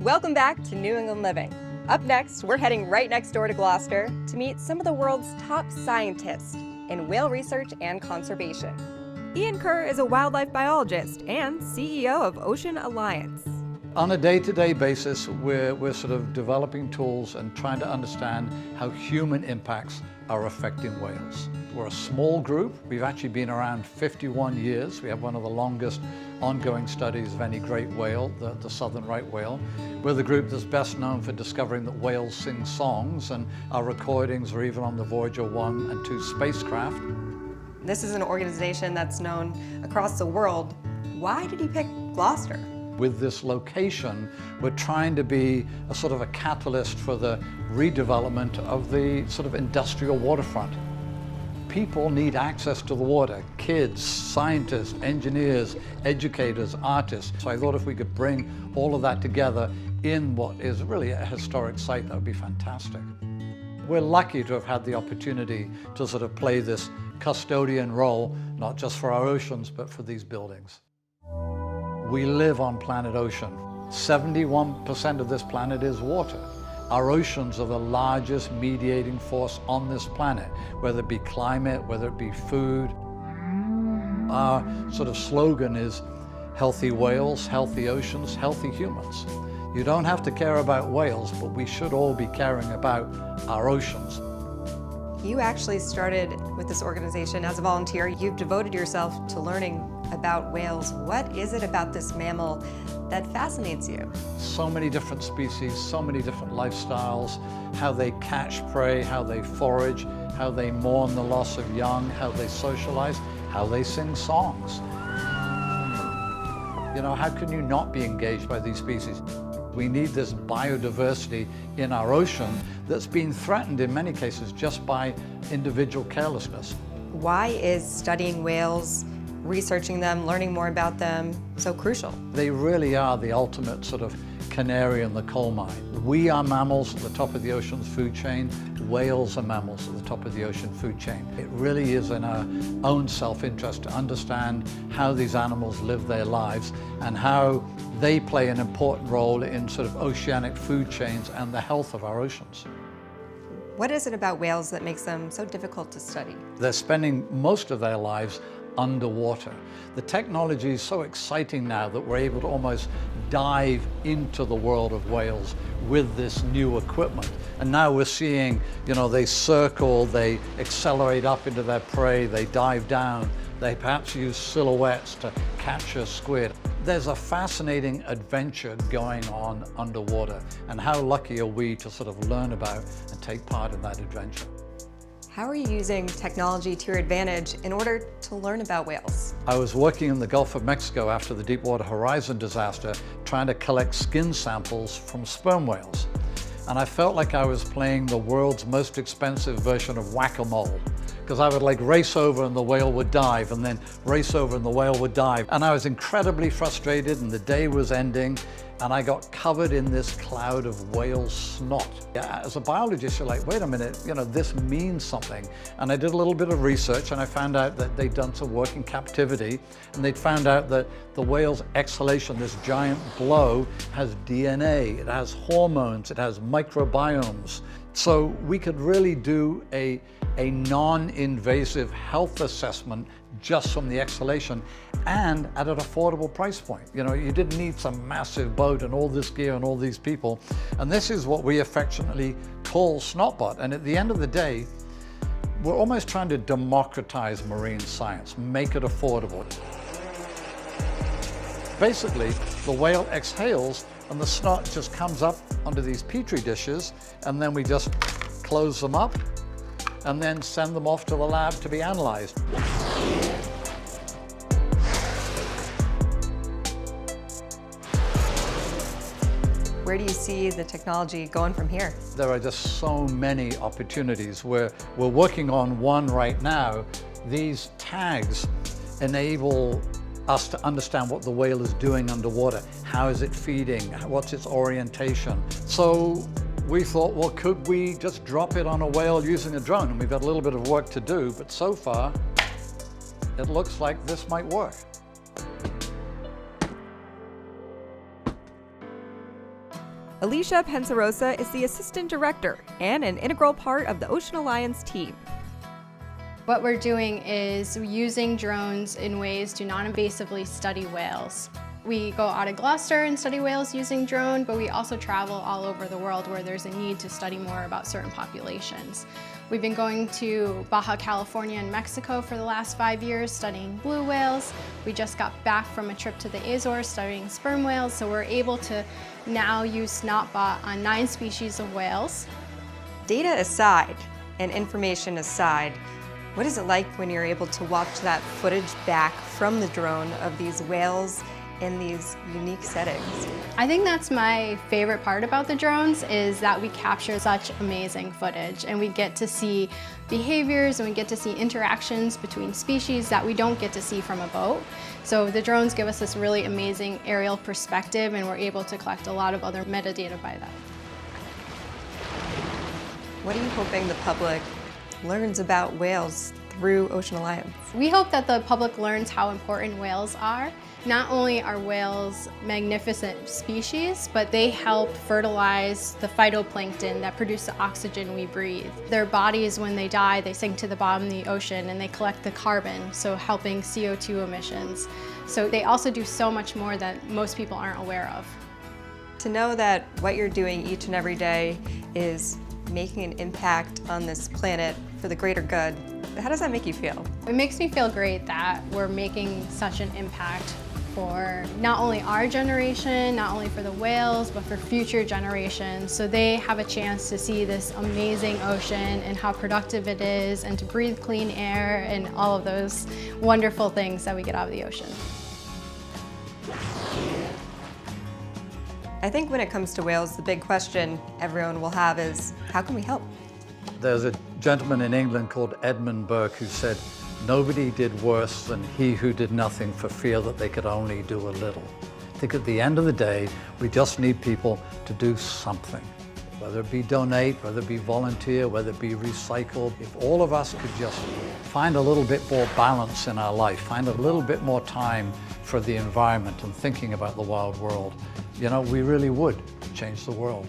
Welcome back to New England Living. Up next, we're heading right next door to Gloucester to meet some of the world's top scientists in whale research and conservation. Iain Kerr is a wildlife biologist and CEO of Ocean Alliance. On a day-to-day basis, we're sort of developing tools and trying to understand how human impacts are affecting whales. We're a small group. We've actually been around 51 years. We have one of the longest ongoing studies of any great whale, the southern right whale. We're the group that's best known for discovering that whales sing songs, and our recordings are even on the Voyager 1 and 2 spacecraft. This is an organization that's known across the world. Why did he pick Gloucester? With this location, we're trying to be a sort of a catalyst for the redevelopment of the sort of industrial waterfront. People need access to the water. Kids, scientists, engineers, educators, artists. So I thought if we could bring all of that together in what is really a historic site, that would be fantastic. We're lucky to have had the opportunity to sort of play this custodian role, not just for our oceans, but for these buildings. We live on planet Ocean. 71% of this planet is water. Our oceans are the largest mediating force on this planet, whether it be climate, whether it be food. Our sort of slogan is healthy whales, healthy oceans, healthy humans. You don't have to care about whales, but we should all be caring about our oceans. You actually started with this organization as a volunteer. You've devoted yourself to learning about whales. What is it about this mammal that fascinates you? So many different species, so many different lifestyles, how they catch prey, how they forage, how they mourn the loss of young, how they socialize, how they sing songs. You know, how can you not be engaged by these species? We need this biodiversity in our ocean that's been threatened in many cases just by individual carelessness. Why is studying whales, researching them, learning more about them so crucial? They really are the ultimate sort of canary in the coal mine. We are mammals at the top of the ocean's food chain. Whales are mammals at the top of the ocean food chain. It really is in our own self-interest to understand how these animals live their lives and how they play an important role in sort of oceanic food chains and the health of our oceans. What is it about whales that makes them so difficult to study? They're spending most of their lives underwater. The technology is so exciting now that we're able to almost dive into the world of whales with this new equipment. And now we're seeing, you know, they circle, they accelerate up into their prey, they dive down, they perhaps use silhouettes to capture squid. There's a fascinating adventure going on underwater, and how lucky are we to sort of learn about and take part in that adventure. How are you using technology to your advantage in order to learn about whales? I was working in the Gulf of Mexico after the Deepwater Horizon disaster, trying to collect skin samples from sperm whales. And I felt like I was playing the world's most expensive version of whack-a-mole, because I would like race over and the whale would dive, and then race over and the whale would dive. And I was incredibly frustrated, and the day was ending, and I got covered in this cloud of whale snot. As a biologist, you're like, wait a minute, you know, this means something. And I did a little bit of research, and I found out that they'd done some work in captivity, and they'd found out that the whale's exhalation, this giant blow, has DNA, it has hormones, it has microbiomes. So we could really do a non-invasive health assessment just from the exhalation, and at an affordable price point. You know, you didn't need some massive boat and all this gear and all these people. And this is what we affectionately call Snotbot. And at the end of the day, we're almost trying to democratize marine science, make it affordable. Basically, the whale exhales and the snot just comes up onto these petri dishes, and then we just close them up and then send them off to the lab to be analyzed. Where do you see the technology going from here? There are just so many opportunities. We're working on one right now. These tags enable us to understand what the whale is doing underwater. How is it feeding? What's its orientation? So we thought, well, could we just drop it on a whale using a drone? And we've got a little bit of work to do, but so far, it looks like this might work. Alicia Pensarosa is the assistant director and an integral part of the Ocean Alliance team. What we're doing is using drones in ways to non-invasively study whales. We go out of Gloucester and study whales using drone, but we also travel all over the world where there's a need to study more about certain populations. We've been going to Baja California and Mexico for the last 5 years studying blue whales. We just got back from a trip to the Azores studying sperm whales, so we're able to now use SnotBot on 9 species of whales. Data aside and information aside, what is it like when you're able to watch that footage back from the drone of these whales in these unique settings? I think that's my favorite part about the drones is that we capture such amazing footage and we get to see behaviors and we get to see interactions between species that we don't get to see from a boat. So the drones give us this really amazing aerial perspective and we're able to collect a lot of other metadata by that. What are you hoping the public learns about whales through Ocean Alliance? We hope that the public learns how important whales are. Not only are whales magnificent species, but they help fertilize the phytoplankton that produce the oxygen we breathe. Their bodies, when they die, they sink to the bottom of the ocean and they collect the carbon, so helping CO2 emissions. So they also do so much more that most people aren't aware of. To know that what you're doing each and every day is making an impact on this planet for the greater good, how does that make you feel? It makes me feel great that we're making such an impact for not only our generation, not only for the whales, but for future generations. So they have a chance to see this amazing ocean and how productive it is and to breathe clean air and all of those wonderful things that we get out of the ocean. I think when it comes to whales, the big question everyone will have is, how can we help? There's a gentleman in England called Edmund Burke who said, "Nobody did worse than he who did nothing for fear that they could only do a little." I think at the end of the day, we just need people to do something. Whether it be donate, whether it be volunteer, whether it be recycle. If all of us could just find a little bit more balance in our life, find a little bit more time for the environment and thinking about the wild world, you know, we really would change the world.